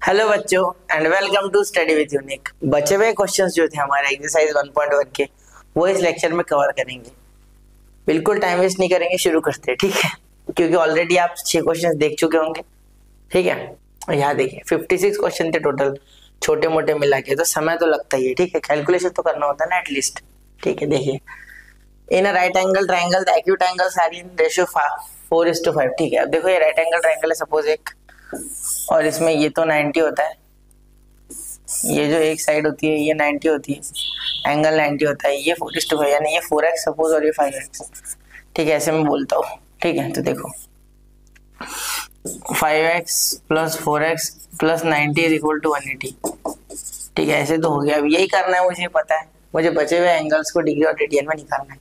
Hello बच्चों and welcome to study with Unique. बचे हुए क्वेश्चंस जो थे हमारे एक्सरसाइज 1.1 के वो इस लेक्चर में कवर करेंगे। बिल्कुल टाइम वेस्ट नहीं करेंगे, शुरू करते हैं, ठीक है? क्योंकि ऑलरेडी आप 6 क्वेश्चंस देख चुके होंगे, ठीक है। यहाँ देखिए 56 क्वेश्चन थे टोटल, छोटे मोटे मिला के, तो समय तो लगता ही है, ठीक है। कैलकुलेशन तो करना होता है ना एटलीस्ट, ठीक है। देखिए in a right angle triangle the acute angles are in ratio 4:5, ठीक है। अब देखो ये राइट एंगल ट्राइंगल है सपोज एक, और इसमें ये तो 90 होता है, ये जो एक साइड होती है ये 90 होती है, एंगल 90 होता है, ये 4:5 यानी ये 4x सपोज और ये 5x, ठीक है। ऐसे मैं बोलता हूँ, ठीक है। तो देखो 5x plus 4x plus 90 is equal to 180, ठीक है। ऐसे तो हो गया। अब यही करना है, मुझे पता है, मुझे बचे हुए एंगल्स को डिग्री और रेडियन में निकालना है,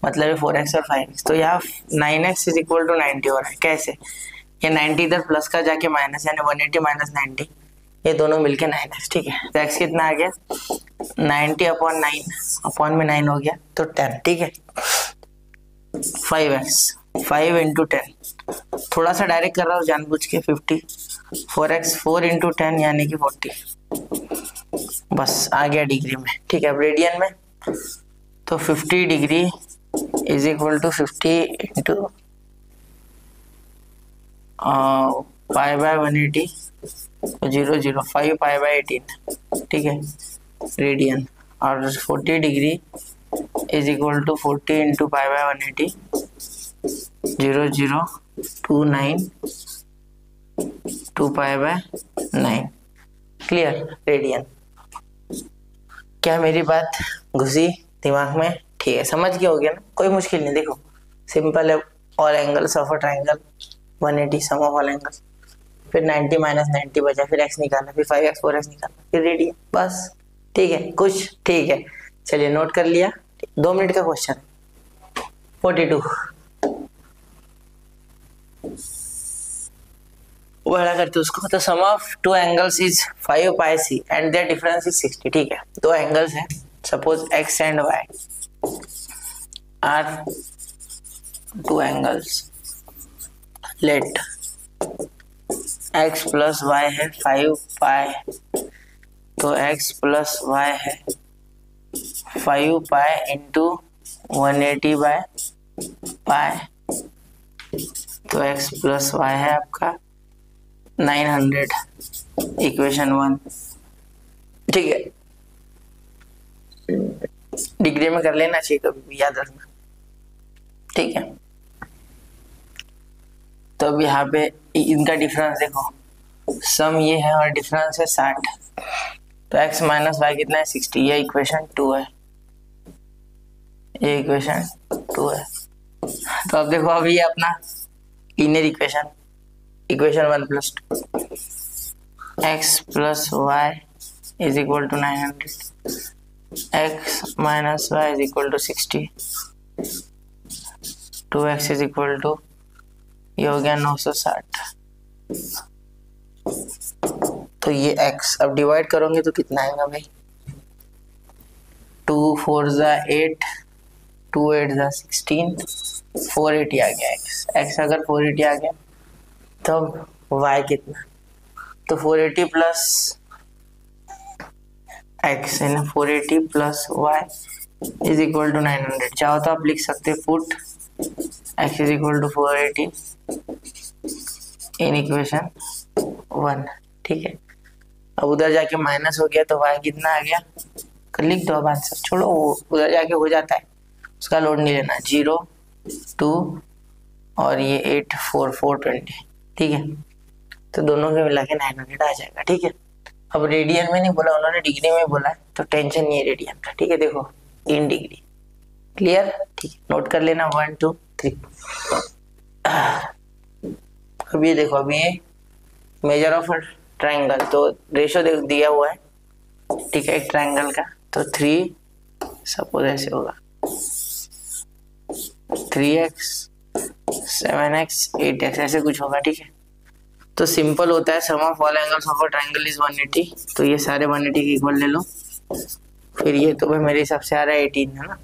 मतलब 4x और 5x। तो यहाँ 9x इज इक्वल टू 90 हो रहा है। कैसे? ये 90 इधर प्लस का जाके माइनस, यानी 180 माइनस 90, ये दोनों मिलके 9x, ठीक है। तो x कितना आ गया 90 अपॉन 9, अपॉन में 9 हो गया तो 10, ठीक है। 5x 5 इंटू 10, थोड़ा सा डायरेक्ट कर रहा हूँ जानबूझ के, 50, 4x 4 इंटू 10 यानी कि 40, बस आ गया डिग्री में, ठीक है। अब रेडियन में तो 50 degree is equal to 50 into pi by 180, 0.05 pi by 18, ठीक है, रेडियन। और 40 degree is equal to 40 into pi by 180, 0.029 2 pi by 9, clear, radian. क्या मेरी बात घुसी दिमाग में? ठीक है, समझ गया हो गया ना, कोई मुश्किल नहीं। देखो सिंपल है, all angles of a triangle 180 sum of all angles, फिर 90 माइनस 90 बचा, फिर x निकालना, फिर 5x 4x निकालना, फिर रेडियन, बस, ठीक है। कुछ ठीक है, चलिए नोट कर लिया। 2 मिनट का क्वेश्चन 42 बड़ा करते उसको। तो sum of two angles is 5 pi c and their difference is 60, ठीक है। 2 एंगल्स है, suppose x and y are 2 angles, let x plus y है 5 पाई, तो x प्लस वाई है 5 पाई इंटू 180 बाय पाई, तो x प्लस वाई है आपका 900, equation 1, ठीक है। डिग्री में कर लेना चाहिए, कभी याद रखना, ठीक है। तो अब यहाँ पे इनका डिफरेंस देखो, सम ये है और डिफरेंस है 60, तो x माइनस वाई कितना है 60, ये इक्वेशन 2 है, ये इक्वेशन 2 है। तो अब देखो अभी ये अपना linear equation, equation 1 plus 2, x plus y is equal to 900, x minus y is equal to 60, 2x is equal to, ये हो गया 960। तो ये x अब डिवाइड करोगे तो कितना आएगा भाई, 2 4 जा 8, 2 8 जा 16, 480 आ गया x अगर 480 आ गया तब y कितना, तो 480 प्लस x है ना, 480 plus y is equal to 900। चाहो तो आप लिख सकते put x is equal to 480 in equation 1, ठीक है। अब उधर जाके माइनस हो गया तो y कितना आ गया, लिख दो अब आंसर, छोड़ो वो उधर जाके हो जाता है, उसका लोड नहीं लेना, 0 2 और ये 8 4 420, ठीक है। तो दोनों के मिला के 900 आ जाएगा, ठीक है। अब रेडियन में नहीं बोला उन्होंने, डिग्री में बोला है, तो टेंशन नहीं है रेडियन का, ठीक है। देखो इन डिग्री, क्लियर, ठीक है। नोट कर लेना 1 2 3। अब ये देखो, अब ये मेजर ऑफ ट्राइंगल, तो रेशियो दिया हुआ है, ठीक है, एक ट्राइंगल का, तो 3 सपोज ऐसे होगा, 3x 7x 8x ऐसे कुछ होगा, ठीक है। तो सिंपल होता है, sum of all angles of a triangle is 180, तो ये सारे 180 के इक्वल ले लो। फिर ये तो भाई मेरे हिसाब से आ रहा है 18 है ना,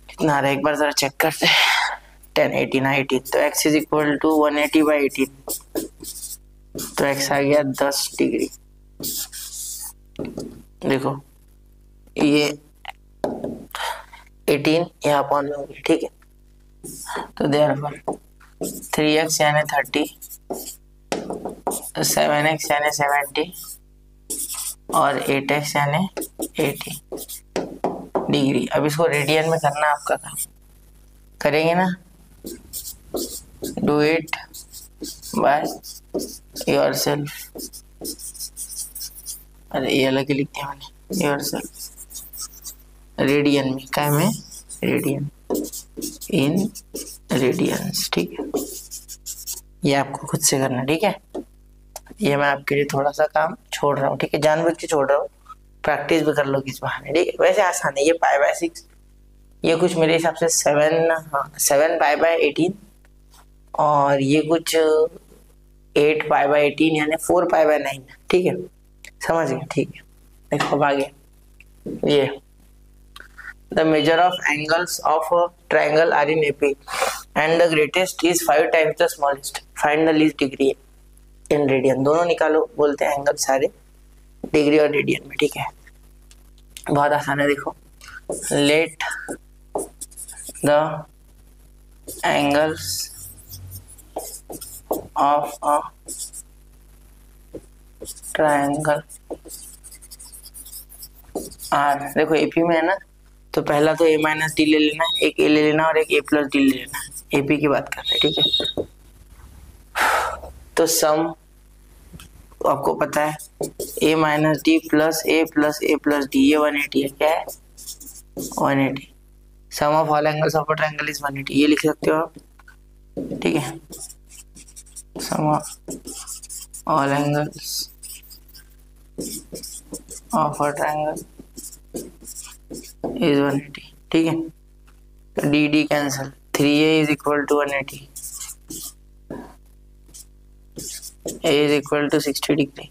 कितना आ रहा है एक बार जरा चेक करते हैं, 10 18 18, तो x is equal to 180 by 18, तो x आ गया 10 डिग्री। देखो ये 18 यहाँ अपॉन में होगी, ठीक है। तो देयरफॉर 3x यानी 30, 7x यानी 70 और 8x यानी 80 डिग्री। अब इसको रेडियन में करना आपका काम, करेंगे ना। Do it by yourself. अरे ये अलग ही लिख दिया मैंने, योरसेल्फ रेडियन में, क्या में रेडियन, इन रेडियंस, ठीक है। ये आपको खुद से करना, ठीक है। ये मैं आपके लिए थोड़ा सा काम छोड़ रहा हूँ, ठीक है, जानबूझ के छोड़ रहा हूँ, प्रैक्टिस भी कर लो किस बहाने, ठीक है। वैसे आसान है, ये π/6, ये कुछ मेरे हिसाब से 7 π/18 और ये कुछ 8 π/18 यानी 4 π/9, ठीक है, समझ गए, ठीक है। देखो अब आगे ये the measure of angles of a triangle are in AP and the greatest is 5 times the smallest, find the least degree in radian. दोनों निकालो, बोलते हैं एंगल सारे डिग्री और रेडियन में, ठीक है। बहुत आसान है, देखो let the angles of a triangle are, देखो AP में है ना, तो पहला तो A-D ले लेना, एक A ले लेना और एक A+D ले लेना, AP की बात कर रहे हैं, ठीक है। तो सम आपको पता है A-D प्लस A+D, ये 180 है, क्या है 180। Sum of all angles of a triangle is 180, ये लिख सकते हो आप, ठीक है। Sum of all angles of a triangle is 180, ठीक है। तो डी cancel, 3A is equal to 180, A is equal to 60 degree.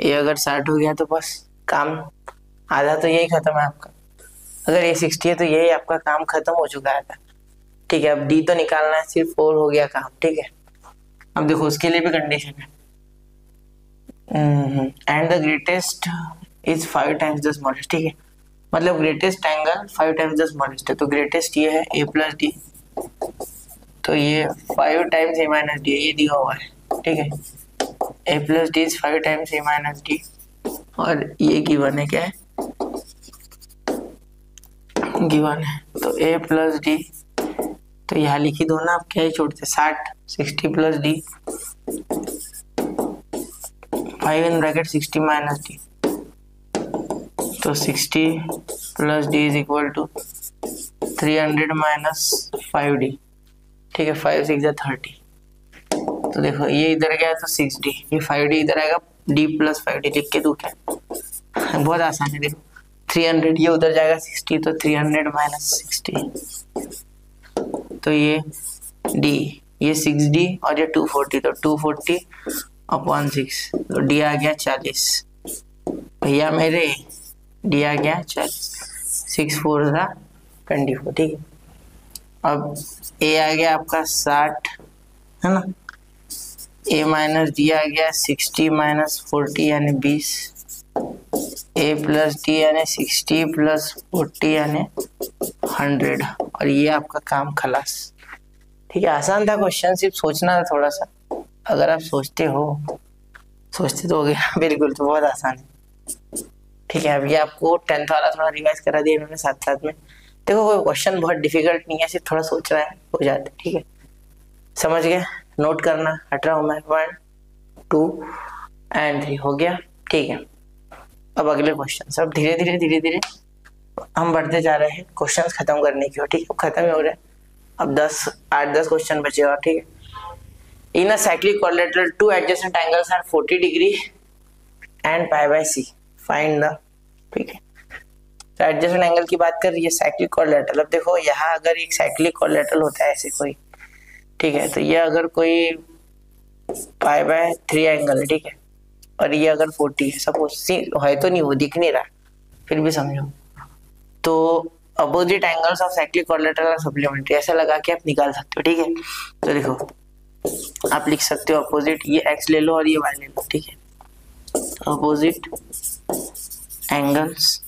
ये अगर 60 हो गया तो बस काम आधा तो यही खत्म है आपका। अगर ये 60 है तो यही आपका काम खत्म हो चुका है, ठीक है। अब D तो निकालना है, सिर्फ 4 हो गया काम, ठीक है। अब देखो उसके लिए भी कंडीशन है, and the greatest is 5 times the smallest, ठीक है। मतलब greatest angle 5 times the smallest है, तो ग्रेटेस्ट ये है A+D, तो ये 5 टाइम्स A-D, ये दिया हुआ है, ठीक है। A+D इज 5 टाइम्स A-D और ये गिवन है, क्या है गिवन है। तो A+D, तो यहाँ लिखी दो ना, आप क्या ही छोड़ते, 60 + D, 5 इन ब्रैकेट 60 - D, तो 60 + D is equal to 300 - 5D, ठीक है। 5 6 = 30, तो देखो ये इधर गया तो 6D, ये 5D इधर आएगा, D + 5D लिख के दो, क्या बहुत आसान है। देखो 300 ये उधर जाएगा 60, तो 300 - 60, तो ये D, ये 6D और ये 240, तो 240/6, तो D आ गया 40 भैया मेरे, D आ गया 40, 6 4 = 24, ठीक है। अब A आ गया आपका 60, है ना। A-D आ गया 60 - 40 यानी 20, A+D यानी 60 + 40 यानी 100, और ये आपका काम खलास, ठीक है। आसान था क्वेश्चन, सिर्फ सोचना था थोड़ा सा, अगर आप सोचते तो हो गया बिल्कुल, तो बहुत आसान है, ठीक है। अभी आपको 10th वाला थोड़ा रिवाइज करा दिया इन्होंने साथ साथ में। देखो कोई क्वेश्चन बहुत डिफिकल्ट नहीं है, सिर्फ थोड़ा सोच रहा है, हो जाता है, ठीक है। समझ गए, नोट करना, हट रहा हूँ मैं, 1 2 और 3 हो गया, ठीक है। अब अगले क्वेश्चन, सब धीरे धीरे हम बढ़ते जा रहे हैं क्वेश्चंस खत्म करने की ओर, ठीक है। खत्म ही हो रहे हैं, अब 8-10 क्वेश्चन बचे और, ठीक है। In a cyclic quadrilateral 2 adjacent angles are 40 degree and π/c, find the, ठीक है। तो एडजेसेंट एंगल की बात कर रही है साइक्लिक क्वाड्रिलेटरल। अब देखो यहाँ अगर एक साइक्लिक क्वाड्रिलेटरल होता है ऐसे कोई, ठीक है, तो ये अगर कोई π/3 एंगल है, ठीक है, और ये अगर 40 है, सपोज है तो नहीं, वो दिख नहीं रहा, फिर भी समझो, तो opposite angles of cyclic quadrilateral are supplementary, ऐसा लगा के आप निकाल सकते हो, ठीक है। तो देखो आप लिख सकते हो अपोजिट, ये x ले लो और ये y ले लो, ठीक है। Opposite angles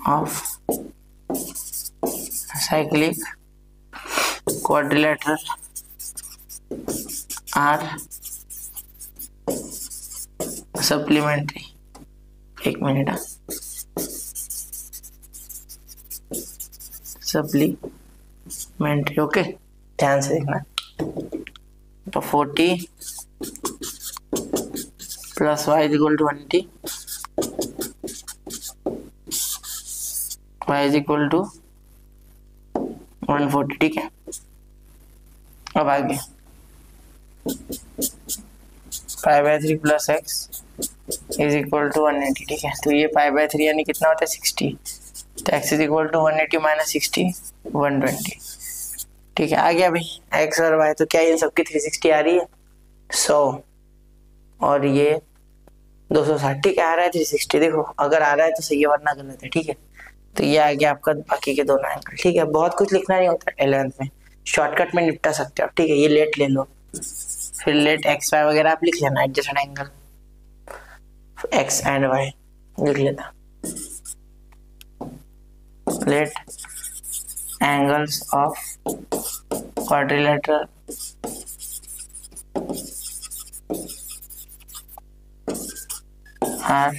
of cyclic quadrilateral are supplementary. एक मिनट, सप्लीमेंट्री, ओके, ध्यान से देखना। तो 40 plus y is equal to 180, y is equal to 140, ठीक है। अब आगे 5/3 plus x is equal to 180, ठीक है। तो ये 5/3 यानी कितना होता है 60, तो x is equal to 180 minus 60 120, ठीक है। आ गया भाई x और y, तो क्या इन सबकी 360 आ रही है 100 और ये 260, ठीक है। आ रहा है 360, देखो अगर आ रहा है तो सही है वरना गलत है, ठीक है। तो ये आ गया आपका बाकी के दोनों एंगल, ठीक है। बहुत कुछ लिखना नहीं होता 11th में, शॉर्टकट में निपटा सकते हो, ठीक है। ये लेट ले लो, फिर लेट एक्स वाई वगैरह आप लिख लेना, adjacent angle x and y लिख लेना। Let angles of quadrilateral are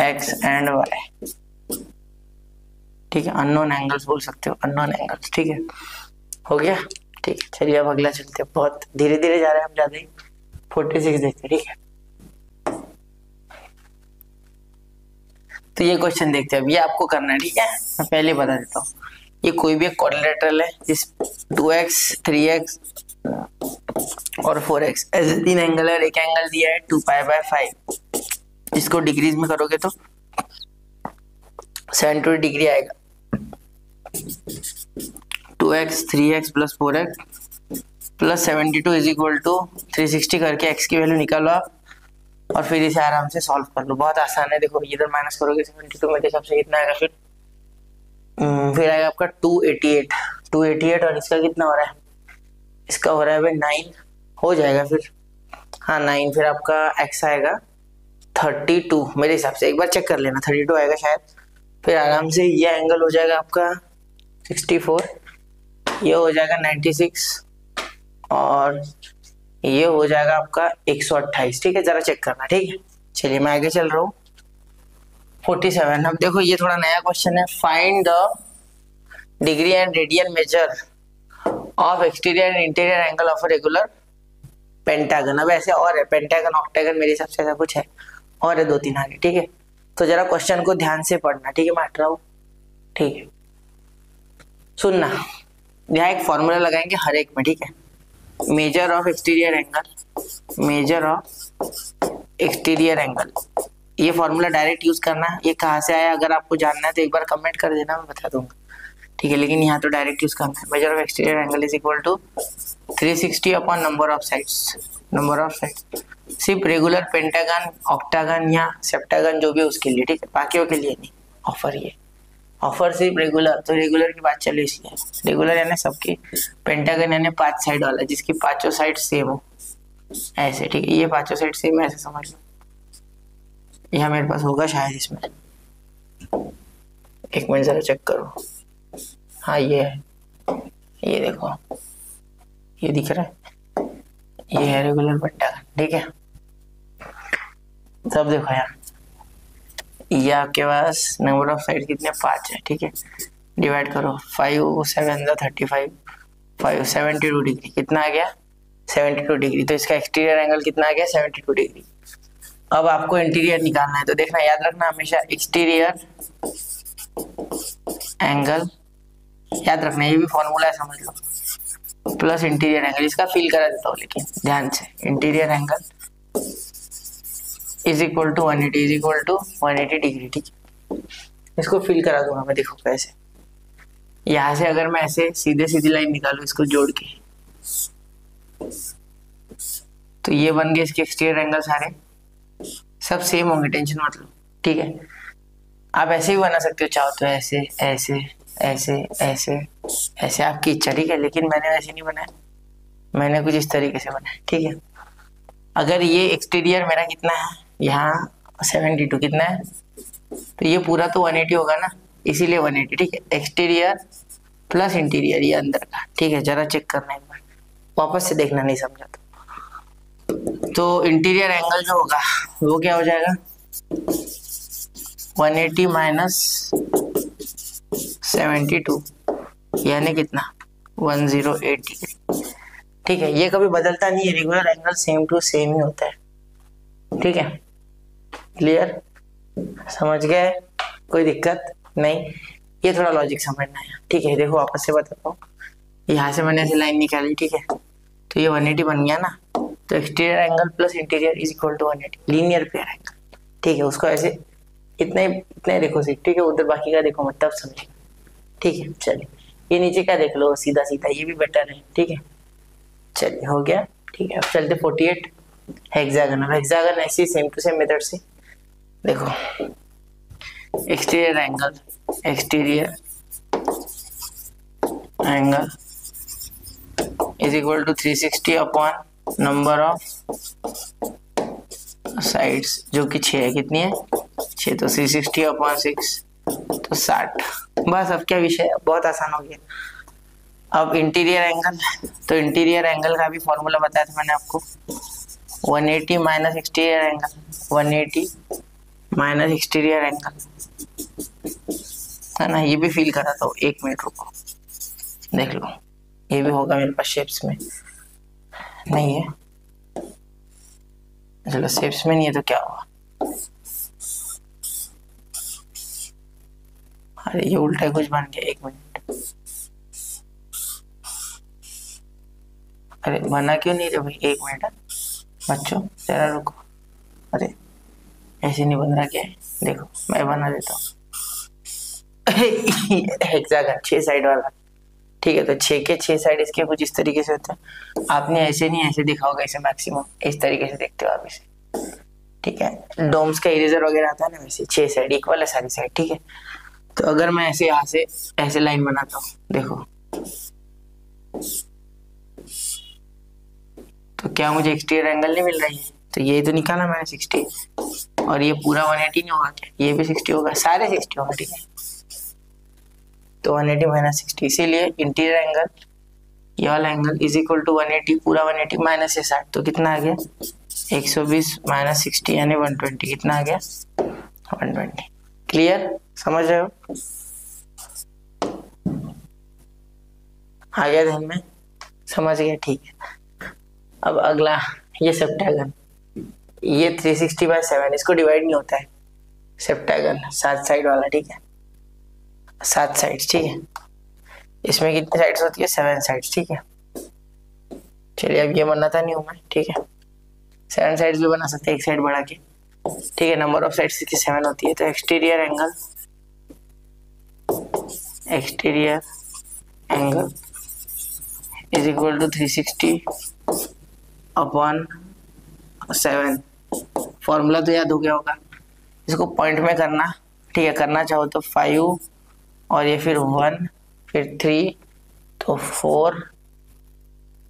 x and y, ठीक है। अननोन एंगल्स बोल सकते हो, अननोन एंगल्स, ठीक है। हो गया, ठीक है। चलिए अब अगला चलते हैं, बहुत धीरे धीरे जा रहे हैं हम, ज्यादा ही। 46 देखते हैं, ठीक है। तो ये क्वेश्चन देखते हैं, अब ये आपको करना है, ठीक है। मैं पहले बता देता हूँ, ये कोई भी एक क्वाड्रिलेटरल है जिस 2x 3x और 4x ऐसे 3 एंगल है, एक एंगल दिया है 2π/5, जिसको डिग्रीज में करोगे तो 72 डिग्री आएगा। 2x 3x plus 4x plus 72 is equal to 360 करके x की वैल्यू निकालो आप, और फिर इसे आराम से सॉल्व कर लो। बहुत आसान है, देखो इधर माइनस करोगे 72 मेरे हिसाब से कितना आएगा, फिर आएगा आपका 288 और इसका कितना हो रहा है, इसका हो रहा है भाई 9 हो जाएगा फिर, हाँ 9। फिर आपका x आएगा 32 मेरे हिसाब से, एक बार चेक कर लेना, 32 आएगा शायद। फिर आराम से ये एंगल हो जाएगा आपका 64, ये हो जाएगा 96 और ये हो जाएगा आपका 128, ठीक है। जरा चेक करना, ठीक है। चलिए मैं आगे चल रहा हूँ। 47, अब देखो ये थोड़ा नया क्वेश्चन है। Find the degree and radian major of exterior and interior angle of a regular pentagon. अब ऐसे और है, पेंटागन ऑक्टागन मेरे हिसाब से ऐसा कुछ है, और है 2-3 आगे, ठीक है। तो जरा क्वेश्चन को ध्यान से पढ़ना, ठीक है। मैं हट रहा हूँ, ठीक है। सुनना, यहाँ एक फॉर्मूला लगाएंगे हर एक में, ठीक है। Measure of exterior angle, major of exterior angle, ये फॉर्मूला डायरेक्ट यूज करना है। ये कहाँ से आया अगर आपको जानना है तो एक बार कमेंट कर देना, मैं बता दूंगा, ठीक है। लेकिन यहाँ तो डायरेक्ट यूज करना है। Measure of exterior angle is equal to 360 upon number of sides, number of sides सिर्फ रेगुलर पेंटागन ऑक्टागन या सेप्टागन जो भी है उसके लिए, ठीक है। बाकियों के लिए नहीं। ऑफर ये ऑफर सिर्फ रेगुलर, तो रेगुलर की बात चले इसलिए रेगुलर यानी सबकी, पेंटागन यानी 5 साइड वाला जिसकी 5 साइड सेम हो, ऐसे, ठीक है। ये 5 साइड सेम ऐसे समझ लो। यह मेरे पास होगा शायद इसमें, एक मिनट जरा चेक करो। हाँ ये है, ये देखो ये दिख रहा है, ये है रेगुलर पेंटागन, ठीक है। तब देखो यार, ये आपके पास नंबर ऑफ साइड कितने 5 है, ठीक है। डिवाइड करो 5 7 35, 5 72 डिग्री कितना आ गया 72 डिग्री। तो इसका एक्सटीरियर एंगल कितना आ गया 72 डिग्री। अब आपको इंटीरियर निकालना है, तो देखना याद रखना हमेशा एक्सटीरियर एंगल याद रखना, ये भी फॉर्मूला है समझ लो, प्लस इंटीरियर एंगल। इसका फील करा देता हूँ लेकिन ध्यान से, interior angle is equal to 180 is equal to 180 degree, ठीक है। इसको फील करा दूंगा मैं, देखो कैसे। यहाँ से अगर मैं ऐसे सीधे सीधी लाइन निकालू इसको जोड़ के, तो ये बन गए इसके एक्सटीरियर एंगल, सारे सब सेम होंगे, टेंशन मत लो, ठीक है। आप ऐसे ही बना सकते हो चाहो तो, ऐसे ऐसे ऐसे ऐसे ऐसे, आपकी इच्छा, ठीक है। लेकिन मैंने ऐसे नहीं बनाया, मैंने कुछ इस तरीके से बनाया, ठीक है। अगर ये एक्सटीरियर मेरा कितना है, यहाँ 72 कितना है, तो ये पूरा तो 180 होगा ना, इसीलिए 180, ठीक है। एक्सटीरियर प्लस इंटीरियर, ये अंदर का, ठीक है। जरा चेक करना एक बार, वापस से देखना नहीं समझा तो इंटीरियर एंगल जो होगा वो क्या हो जाएगा, 180 माइनस 72, यानी कितना, 1080 डिग्री, ठीक है। ये कभी बदलता नहीं है, regular angle same to same ही होता है, ठीक है। क्लियर, समझ गए, कोई दिक्कत नहीं। ये थोड़ा लॉजिक समझना है, ठीक है। देखो वापस से बताता हूँ, यहाँ से मैंने ऐसी लाइन निकाली, ठीक है, तो ये 180 बन गया ना, तो exterior angle plus interior is equal to 180, linear pair angle, ठीक है। उसको ऐसे इतने इतने देखो सीख, ठीक है, उधर बाकी का देखो मत, तब समझेगा, ठीक है। चलिए ये नीचे का देख लो, सीधा सीधा, ये भी बेटर है, ठीक है। चलिए हो गया, ठीक है। अब चलते 48 हेक्सागन। हेक्सागन ऐसे सेम टू सेम मेथड से देखो, exterior angle is equal to 360 upon number of sides, जो कि 6 है, कितनी है 6, तो 360 अपॉन 6 तो 60। बस अब क्या विषय है, बहुत आसान हो गया। अब इंटीरियर एंगल, तो इंटीरियर एंगल का भी फॉर्मूला बताया था मैंने आपको, 180 minus exterior angle, 180 minus exterior angle, है ना। ये भी फील करा था, 1 मिनट रुको, देख लो, ये भी होगा मेरे पास शेप्स में, नहीं है, चलो शेप्स में नहीं है तो क्या हुआ, अरे ये उल्टा कुछ बन गया, 1 मिनट, अरे बना क्यों नहीं रहे भाई, 1 मिनट बच्चों, जरा रुको, अरे ऐसे नहीं बन रहा क्या है, देखो मैं बना देता हूँ। हेक्सागन 6 साइड वाला, ठीक है, तो 6 के 6 साइड इसके कुछ इस तरीके से होते हैं। आपने ऐसे नहीं ऐसे देखा होगा, इसे मैक्सिमम इस तरीके से देखते हो आप इसे, ठीक है। डोम्स का इरेजर वगैरह आता है ना, वैसे 6 साइड इक्वल है सारी साइड, ठीक है। तो अगर मैं ऐसे यहाँ से ऐसे लाइन बनाता हूँ, देखो, तो क्या मुझे एक्सटीरियर एंगल नहीं मिल रही है, तो ये तो निकाला मैंने 60, और ये पूरा 180 नहीं होगा क्या, ये भी 60 होगा, सारे 60 होगा, ठीक है। तो 180 माइनस 60, इसीलिए इंटीरियर एंगल, ये वाला एंगल इज इक्वल टू 180, पूरा 180 माइनस 60, तो कितना आ गया 120 माइनस 60 यानी 120, कितना आ गया 120। क्लियर, समझ रहे हो, आ गया ध्यान में, समझ गया, ठीक है। अब अगला ये सेप्टागन, ये 360/7, इसको डिवाइड नहीं होता है सेप्टागन, 7 साइड वाला, ठीक है, 7 साइड्स, ठीक है। इसमें कितनी साइड्स होती है, 7 साइड्स, ठीक है। चलिए अब ये बनाता नहीं हूँ मैं, ठीक है, 7 साइड्स भी बना सकते हैं, एक साइड बढ़ा के, ठीक है। नंबर ऑफ साइड्स की 7 होती है, तो exterior angle is equal to 360 upon 7, formula तो याद हो गया होगा। इसको पॉइंट में करना, ठीक है, करना चाहो तो 5 और ये फिर 1 फिर 3 तो 4,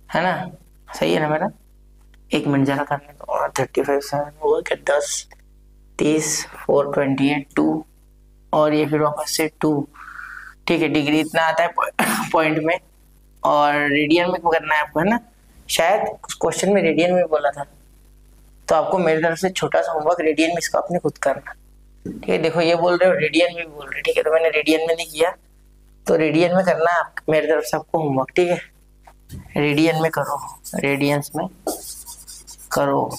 है ना, सही है ना मेरा, 1 मिनट जरा करने दो, और 35 7 होगा क्या, 10 30 4 28 2, और ये फिर वापस से 2, ठीक है। डिग्री इतना आता है पॉइंट में, और रेडियन में करना है आपको, है ना, शायद उस क्वेश्चन में रेडियन में बोला था, तो आपको मेरी तरफ से छोटा सा होमवर्क, रेडियन में इसको आपने खुद करना, ठीक है। देखो ये बोल रहे हो रेडियन में भी बोल रहे, ठीक है, तो मैंने रेडियन में नहीं किया, तो रेडियन में करना है मेरी तरफ से आपको होमवर्क, ठीक है। रेडियन में करो, रेडियंस में करो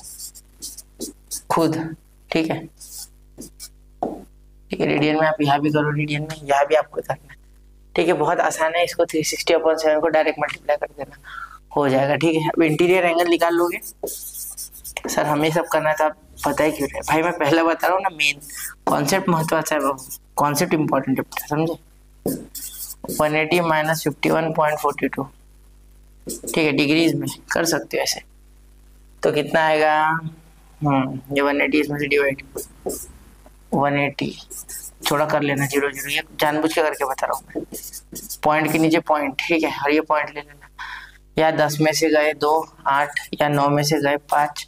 खुद, ठीक है, ठीक है। रेडियन में आप यहाँ भी करो, रेडियन में यहाँ भी आपको करना है, ठीक है। बहुत आसान है, इसको 360/7 को डायरेक्ट मल्टीप्लाई कर देना, हो जाएगा, ठीक है। अब इंटीरियर एंगल निकाल लोगे, सर हमें सब करना था, आप पता ही क्यों रहे भाई, मैं पहले बता रहा हूँ ना, मेन कॉन्सेप्ट महत्वाचा है बाबू, कॉन्सेप्ट इंपॉर्टेंट है, समझे। 180 माइनस 51.42, ठीक है, डिग्रीज में कर सकते हो ऐसे, तो कितना आएगा, ये 180 इसमें से डिवाइड 180, थोड़ा कर लेना 0 0, ये जानबूझ के करके बता रहा हूँ मैं, पॉइंट के नीचे पॉइंट, ठीक है, और ये पॉइंट ले लेना, यहाँ 10 में से गए 2, 8, या 9 में से गए 5,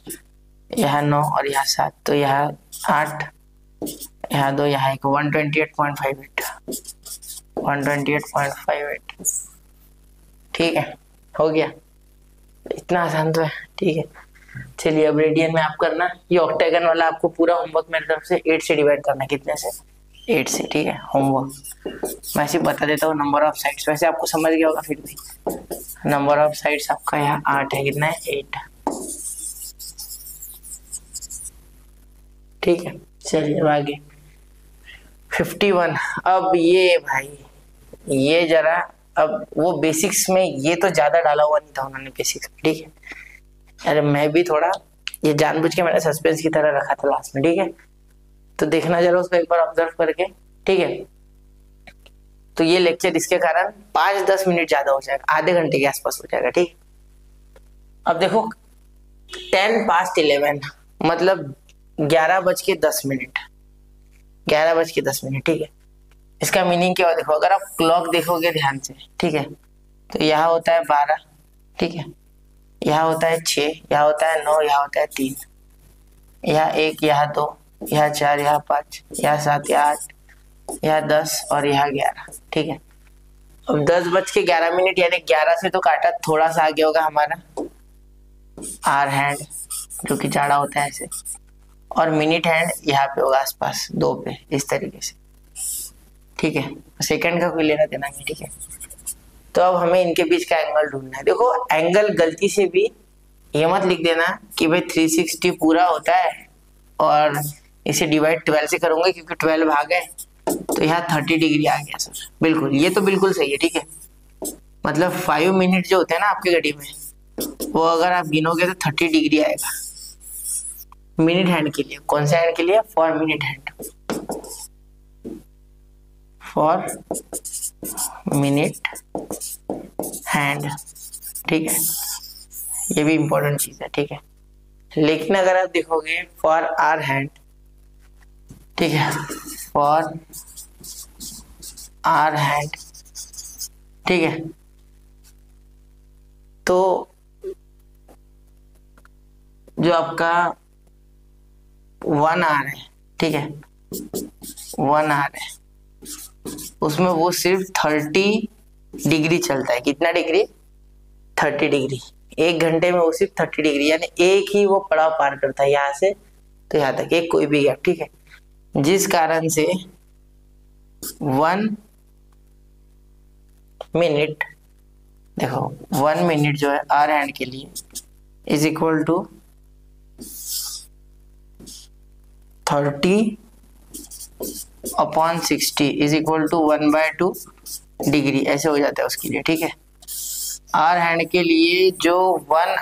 यहाँ 9 और यहाँ 7, तो यहाँ 8, यहाँ 2, यहाँ 1, 128.58, 128.58। ठीक है, हो गया, इतना आसान तो है। ठीक है, चलिए अब रेडियन में आप करना। ये ऑक्टेगन वाला आपको पूरा होमवर्क मेरी तरफ से 8 से डिवाइड करना है। कितने से? 8 से। ठीक है, होमवर्क मैं सिर्फ बता देता हूँ। नंबर ऑफ साइड्स वैसे आपको समझ गया होगा, फिर भी नंबर ऑफ साइड्स आपका यहाँ 8 है। कितना है? 8। ठीक है, चलिए अब आगे 51। अब ये भाई, ये जरा, अब वो बेसिक्स में ये तो ज्यादा डाला हुआ नहीं था उन्होंने बेसिक्स में। ठीक है, अरे मैं भी थोड़ा ये जानबूझ के मैंने सस्पेंस की तरह रखा था लास्ट में। ठीक है, तो देखना जरा उसको एक बार ऑब्जर्व करके। ठीक है, तो ये लेक्चर इसके कारण 5-10 मिनट ज्यादा हो जाएगा, आधे घंटे के आसपास हो जाएगा। ठीक, अब देखो 10:11 मतलब 11:10। 11:10। ठीक है, इसका मीनिंग क्या देखो, अगर आप क्लॉक देखोगे ध्यान से। ठीक है, तो यहाँ होता है 12। ठीक है, यहाँ होता है 6, यहाँ होता है 9, यहाँ होता है 3, यहाँ 1, यहाँ 2, यहाँ 4, यहाँ 5, यहाँ 7, यहाँ 8, यहाँ 10 और यहाँ 11। ठीक है, अब 10:11 यानी 11 से तो काटा थोड़ा सा आगे होगा हमारा आर हैंड, जो कि जाड़ा होता है ऐसे, और मिनट हैंड यहाँ पे होगा आसपास 2 पे, इस तरीके से। ठीक है, सेकंड का कोई लेना देना नहीं। ठीक है, तो अब हमें इनके बीच का एंगल ढूंढना है। देखो एंगल गलती से भी ये मत लिख देना कि भाई 360 पूरा होता है और इसे डिवाइड 12 से करूंगा, क्योंकि 12 भाग है तो यहाँ 30 डिग्री आ गया सर। बिल्कुल, ये तो बिल्कुल सही है। ठीक है, मतलब 5 मिनट जो होते हैं ना आपकी घड़ी में, वो अगर आप गिनोगे तो 30 डिग्री आएगा मिनट हैंड के लिए। कौन सा हैंड के लिए? For minute hand, for minute hand. ठीक है, ये भी इंपॉर्टेंट चीज है। ठीक है, लेकिन अगर आप देखोगे फॉर आर हैंड, ठीक है, फॉर आर हैंड, ठीक है, तो जो आपका 1 आर है, ठीक है, 1 आर है, उसमें वो सिर्फ 30 डिग्री चलता है। कितना डिग्री? 30 डिग्री। 1 घंटे में वो सिर्फ 30 डिग्री, यानी एक ही वो पड़ाव पार करता है, यहाँ से तो यहाँ तक, एक कोई भी गैप। ठीक है, जिस कारण से 1 मिनट, देखो 1 मिनट जो है आर हैंड के लिए is equal to 30/60 is equal to 1/2 degree, ऐसे हो जाता है उसके लिए। ठीक है, आर हैंड के लिए जो 1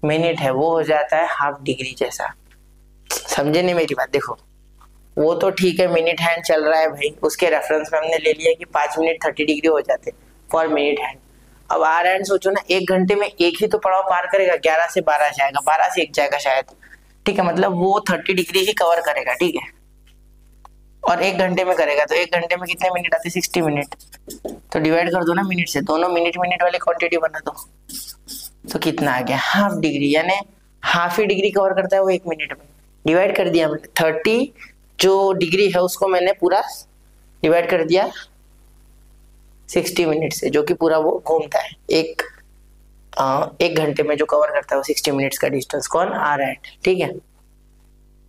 मिनट है वो हो जाता है हाफ डिग्री जैसा। समझे नहीं मेरी बात? देखो वो तो ठीक है, मिनट हैंड चल रहा है भाई, उसके रेफरेंस में हमने ले लिया कि 5 मिनट 30 डिग्री हो जाते फॉर मिनट हैंड। अब आर हैंड सोचो ना, 1 घंटे में एक ही तो पड़ाव पार करेगा, 11 से 12 जाएगा, 12 से 1 जाएगा शायद। ठीक है, मतलब वो 30 डिग्री ही कवर करेगा। ठीक है, और 1 घंटे में करेगा, तो 1 घंटे में कितने मिनट आते? 60 मिनट। तो डिवाइड कर दो ना मिनट से, दोनों मिनट मिनट वाली क्वांटिटी बना दो, तो कितना आ गया? हाफ डिग्री, यानी हाफ ही डिग्री कवर करता है वो 1 मिनट में। डिवाइड कर दिया मैंने, 30 जो डिग्री है उसको मैंने पूरा डिवाइड कर दिया 60 मिनट से, जो कि पूरा वो घूमता है। एक घंटे में जो कवर करता है वो 60 मिनट्स का डिस्टेंस। कौन? Hour hand. ठीक है,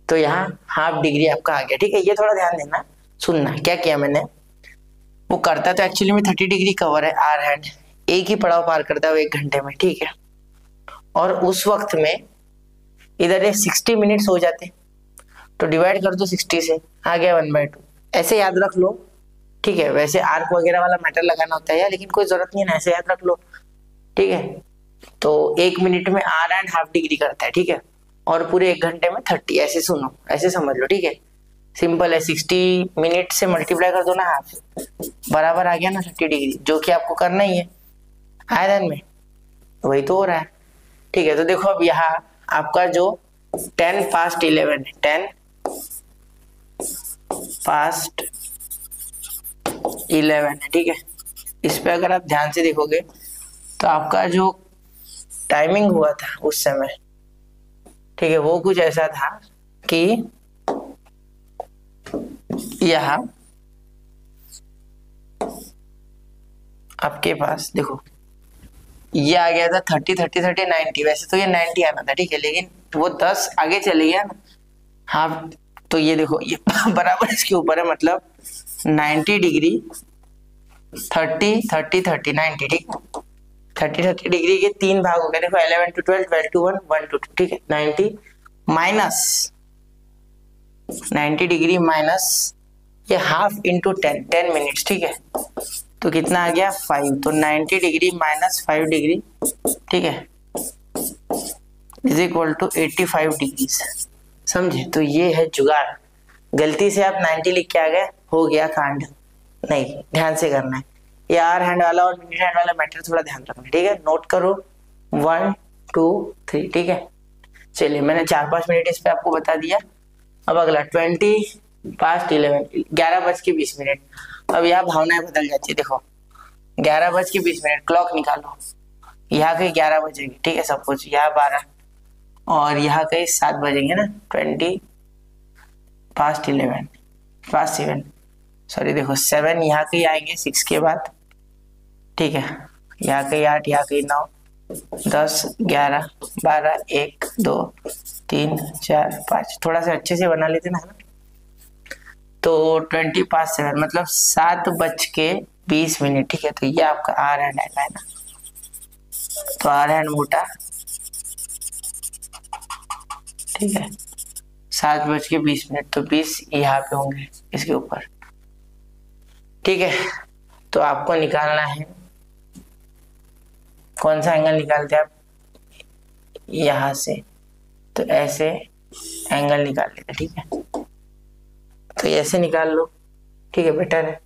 तो यहाँ हाफ डिग्री आपका आ गया। ठीक है, ये थोड़ा ध्यान देना, सुनना क्या किया मैंने। वो करता तो एक्चुअली में 30 डिग्री कवर है आर हैंड, एक ही पड़ाव पार करता है वो 1 घंटे में। ठीक है, और उस वक्त में इधर ये 60 मिनट्स हो जाते, तो डिवाइड कर दो 60 से, आ गया 1/2। ऐसे याद रख लो। ठीक है, वैसे आर्क वगैरह वाला मैटर लगाना होता है यार, लेकिन कोई जरूरत नहीं है ना, ऐसे याद रख लो। ठीक है, तो 1 मिनट में आर हैंड हाफ डिग्री करता है। ठीक है, और पूरे 1 घंटे में 30, ऐसे सुनो, ऐसे समझ लो। ठीक है, सिंपल है, 60 मिनट से मल्टीप्लाई कर दो ना हाफ, बराबर आ गया ना 30 डिग्री, जो कि आपको करना ही है। आया ध्यान में? वही तो हो रहा है। ठीक है, तो देखो अब यहाँ आपका जो 10:11 है, 10:11 है। ठीक है, इस पे अगर आप ध्यान से देखोगे तो आपका जो टाइमिंग हुआ था उस समय, ठीक है, वो कुछ ऐसा था कि यहाँ आपके पास देखो ये आ गया था 30 90, वैसे तो ये 90 आना था, ठीक है, लेकिन वो 10 आगे चले गया ना। हाँ, तो ये देखो ये बराबर इसके ऊपर है, मतलब 90 डिग्री 30 30 30 90, ठीक है, 30 डिग्री के 3 भाग हो गए, देखो 11 to 12, 12 to 1, 1 to 2, ठीक है, 90 माइनस 90 डिग्री माइनस ये हाफ इंटू 10, 10 मिनट्स, ठीक है, तो कितना आ गया 5, तो 90 डिग्री माइनस 5 डिग्री, ठीक है, इज इक्वल टू 85 डिग्रीज। समझे? तो ये है जुगाड़। गलती से आप 90 लिख के आ गए, हो गया कांड, नहीं, ध्यान से करना है। ये आर हैंड वाला और मिनट हैंड वाला मैटर थोड़ा ध्यान रखना, ठीक है, नोट करो 1 2 3, ठीक है। चलिए मैंने 4-5 मिनट इस पे आपको बता दिया। अब अगला 20 past 11, 11:20। अब यहाँ भावनाएं बदल जाती है, देखो 11:20 क्लॉक निकालो, यहाँ कहीं 11 बजेंगे, ठीक है, सब कुछ यहाँ 12 और यहाँ कहीं 7 बजेंगे ना, 20 past 11 past 7, सॉरी देखो 7 यहाँ कहीं आएंगे 6 के बाद, ठीक है, यहाँ कहीं 8, यहाँ कहीं 9 10 11 12 1 2 3 4 5, थोड़ा सा अच्छे से बना लेते ना, है ना। तो 20 past 7 मतलब 7:20, ठीक है, तो ये आपका आर हैंड आएगा, है ना। तो आर हैंड मोटा, ठीक है, 7:20, तो 20 यहाँ पे होंगे इसके ऊपर, ठीक है। तो आपको निकालना है कौन सा एंगल निकालते हैं आप, यहाँ से, तो ऐसे एंगल निकाल लेते, ठीक है, तो ऐसे निकाल लो, ठीक है, बेटर है,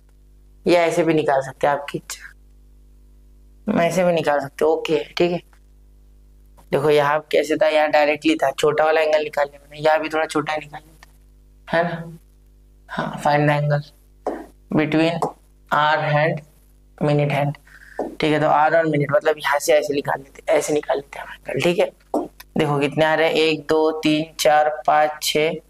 या ऐसे भी निकाल सकते हैं, आपकी इच्छा, ऐसे भी निकाल सकते हो, ओके, ठीक है। देखो यहाँ कैसे था, यहाँ डायरेक्टली था, छोटा वाला एंगल निकाल लिया मैंने, यहाँ भी थोड़ा छोटा निकाल लेते है ना। हाँ, find the angle between hour hand minute hand, ठीक है, तो आर और मिनट मतलब यहाँ से ऐसे निकाल लेते, ऐसे निकाल लेते हैं एंगल, ठीक है। देखो कितने आ रहे हैं, 1 2 3 4 5 6,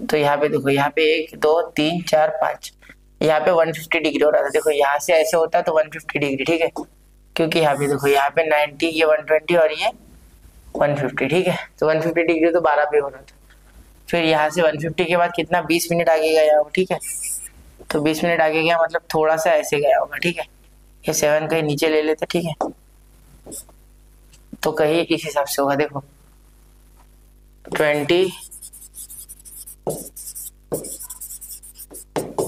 तो यहाँ पे देखो, यहाँ पे 1 2 3 4 5, यहाँ पे 150 डिग्री हो रहा था, देखो यहाँ से ऐसे होता है तो 150 डिग्री, ठीक है, क्योंकि यहाँ पे देखो यहाँ पे 90, ये 120 और ये 150, ठीक है, तो 150 डिग्री तो 12 पे हो रहा था। फिर यहाँ से 150 के बाद कितना 20 मिनट आगे गया होगा, ठीक है, तो 20 मिनट आगे गया मतलब थोड़ा सा ऐसे गया होगा, ठीक है, ये 7 कहीं नीचे ले लेते, ठीक है, तो कहीं इस हिसाब से होगा, देखो 20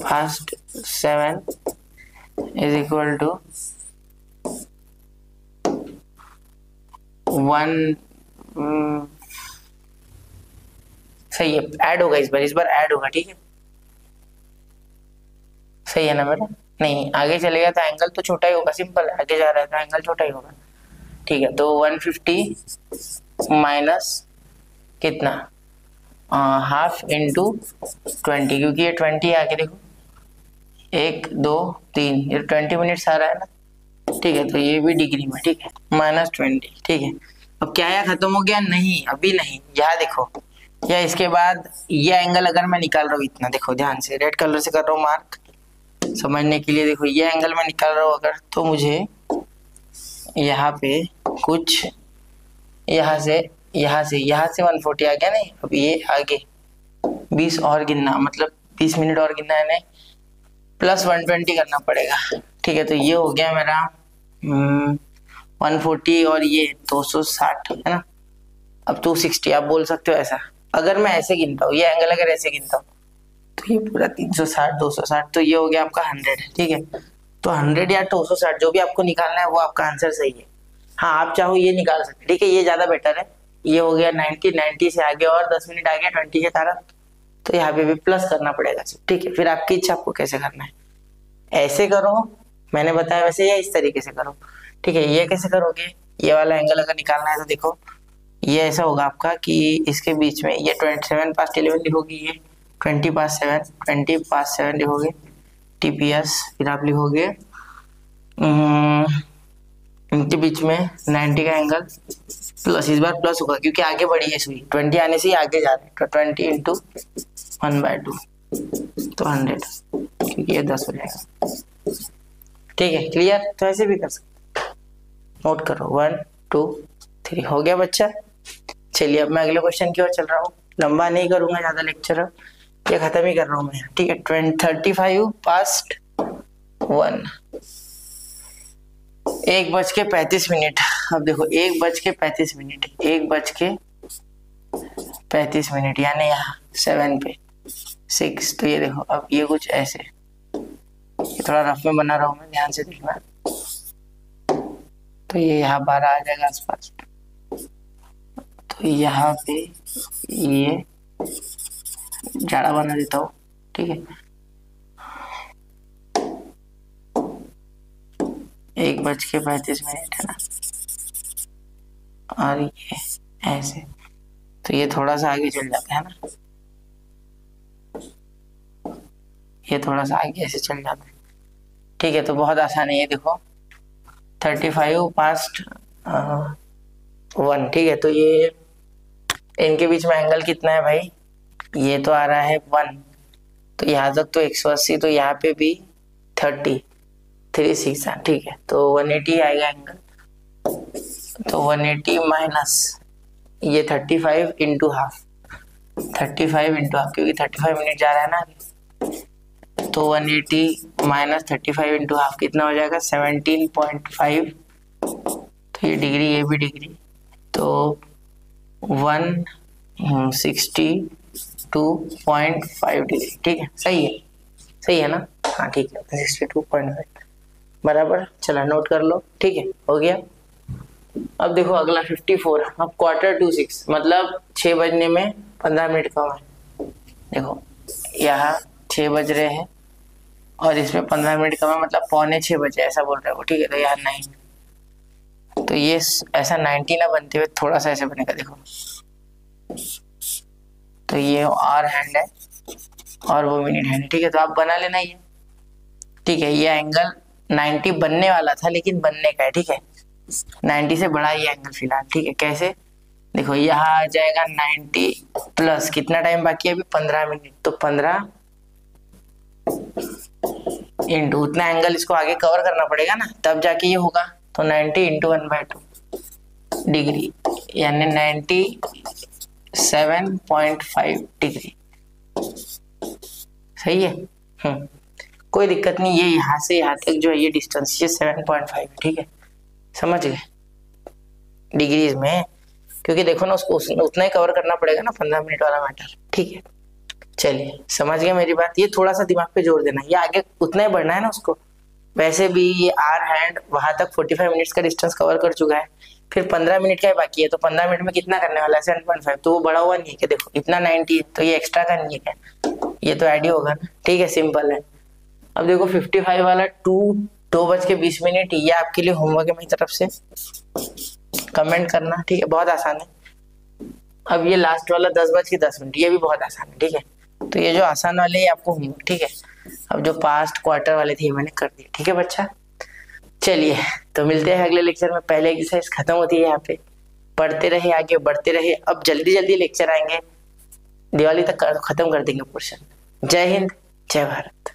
past 7 is equal to 1, सही है, ऐड होगा, इस बार ऐड होगा, ठीक है, सही है ना मेरा, नहीं आगे चलेगा तो एंगल तो छोटा ही होगा, सिंपल है, आगे जा रहा है तो एंगल छोटा ही होगा, ठीक है। तो 150 माइनस कितना, हाफ इंटू 20, क्योंकि ये 20 आके देखो 1 2 3, ये 20 मिनट्स आ रहा है ना, ठीक है, तो ये भी डिग्री में, ठीक है, -20, ठीक है। अब क्या यह खत्म हो गया, नहीं अभी नहीं, यहाँ देखो, या इसके बाद ये एंगल अगर मैं निकाल रहा हूँ इतना, देखो ध्यान से रेड कलर से कर रहा हूँ मार्क समझने के लिए, देखो ये एंगल मैं निकाल रहा हूँ अगर, तो मुझे यहाँ पे कुछ यहाँ से 140 आ गया, नहीं अब ये आगे 20 और गिनना, मतलब 20 मिनट और गिनना है, नहीं प्लस 120 करना पड़ेगा, ठीक है, तो ये हो गया मेरा 140 और ये 260, है ना। अब 260 आप बोल सकते हो ऐसा, अगर मैं ऐसे गिनता हूँ, ये एंगल अगर ऐसे गिनता हूँ तो ये पूरा 360 260, तो ये हो गया आपका 100, ठीक है, तो 100 या 260 जो भी आपको निकालना है वो आपका आंसर सही है। हाँ, आप चाहो ये निकाल सकते, ठीक है, ये ज्यादा बेटर है, ये हो गया 90 से आगे और 10 मिनट आ गया 20 के कारण, तो यहाँ पे भी प्लस करना पड़ेगा, ठीक है, फिर आपकी इच्छा, आपको कैसे करना है, ऐसे करो मैंने बताया वैसे, या इस तरीके से करो, ठीक है। ये कैसे करोगे, ये वाला एंगल अगर निकालना है तो देखो ये ऐसा होगा आपका कि इसके बीच में ये 27 past 11 लिखोगे, ये 20 past 7 लिखोगे TPS, फिर आप लिखोगे इनके बीच में 90 का एंगल प्लस, इस बार प्लस होगा क्योंकि आगे बढ़ी है सुई, 20 आने से ही आगे जा रहे हैं, तो 20 इंटू 1/2 तो 100, क्योंकि ये 10 हो जाएगा। ठीक है, क्लियर? तो ऐसे भी कर सकते, नोट करो 1 2 3। हो गया बच्चा? चलिए अब मैं अगले क्वेश्चन की ओर चल रहा हूँ, लंबा नहीं करूंगा ज्यादा लेक्चर, ये खत्म ही कर रहा हूँ मैं। ठीक है, 35 पास्ट 1, 1:35। अब देखो 1:35, 1:35 यानी यहाँ 7 पे 6, तो ये देखो अब ये कुछ ऐसे, ये थोड़ा रफ में बना रहा हूँ मैं, ध्यान से देखना। तो ये यहाँ 12 आ जाएगा आसपास, तो यहाँ पे ये जाड़ा बना देता हूँ। ठीक है, 1:35 है ना, और ये ऐसे, तो ये थोड़ा सा आगे चल जाता है ना, ये थोड़ा सा आगे ऐसे चल जाता है। ठीक है, तो बहुत आसान है, ये देखो 35 पास्ट 1। ठीक है, तो ये इनके बीच में एंगल कितना है भाई? ये तो आ रहा है 1, तो यहाँ तक तो 180, तो यहाँ पे भी 36 है। ठीक है, तो 180 आएगा एंगल, तो 180 माइनस ये 35 इंटू हाफ, 35 इंटू हाफ, क्योंकि 35 मिनट जा रहा है ना, तो 180 माइनस 35 इंटू हाफ कितना हो जाएगा? 17.5। तो ये डिग्री, ये भी डिग्री, तो 162.5 डिग्री। ठीक है, सही है, सही है ना? हाँ ठीक है, 62.5 बराबर। चला नोट कर लो। ठीक है, हो गया। अब देखो अगला 54, अब 5:45 मतलब 6 बजने में 15 मिनट कम है। देखो यहाँ 6 बज रहे हैं और इसमें 15 मिनट कम है, मतलब 5:45 बजे ऐसा बोल रहे हो। ठीक है, तो यार 9, तो ये ऐसा 90 ना बनते हुए थोड़ा सा ऐसे बनेगा, देखो। तो ये आवर हैंड है और वो मिनट हैंड है। ठीक है, तो आप बना लेना ये। ठीक है, ये एंगल 90 बनने वाला था, लेकिन बनने का है। ठीक है, 90 से बड़ा ये एंगल फिलहाल। ठीक है, कैसे? देखो यहाँ आ जाएगा 90 प्लस कितना टाइम बाकी है अभी? 15 मिनट, तो 15 इंटू उतना एंगल इसको आगे कवर करना पड़ेगा ना, तब जाके ये होगा। तो 90 इंटू 1/2 डिग्री, यानी 97.5 डिग्री। सही है? कोई दिक्कत नहीं, ये यहाँ से यहाँ तक जो है ये डिस्टेंस, ये 7.5 है। ठीक है, समझ गए डिग्रीज में, क्योंकि देखो ना उसको उतना ही कवर करना पड़ेगा ना 15 मिनट वाला मैटर। ठीक है, चलिए समझ गए मेरी बात। ये थोड़ा सा दिमाग पे जोर देना, ये आगे उतना ही बढ़ना है ना उसको। वैसे भी ये आर हैंड वहां तक 45 मिनट्स का डिस्टेंस कवर कर चुका है, फिर 15 मिनट का ही बाकी है, तो 15 मिनट में कितना करने वाला है? 7.5, तो वो बड़ा हुआ नहीं है क्या? देखो इतना 90 है, तो ये एक्स्ट्रा का नहीं है, ये तो ऐड ही होगा ना। ठीक है, सिंपल है। अब देखो 55 वाला 2:20, ये आपके लिए होमवर्क है मेरी तरफ से, कमेंट करना। ठीक है, बहुत आसान है। अब ये लास्ट वाला 10:10, ये भी बहुत आसान है। ठीक है, तो ये जो आसान वाले ये आपको होमवर्क। ठीक है, अब जो पास्ट क्वार्टर वाले थे मैंने कर दिए। ठीक है बच्चा, चलिए तो मिलते हैं अगले लेक्चर में। पहले एक्सरसाइज खत्म होती है यहाँ पे, पढ़ते रहे, आगे बढ़ते रहे। अब जल्दी जल्दी लेक्चर आएंगे, दिवाली तक खत्म कर देंगे पोर्शन। जय हिंद, जय भारत।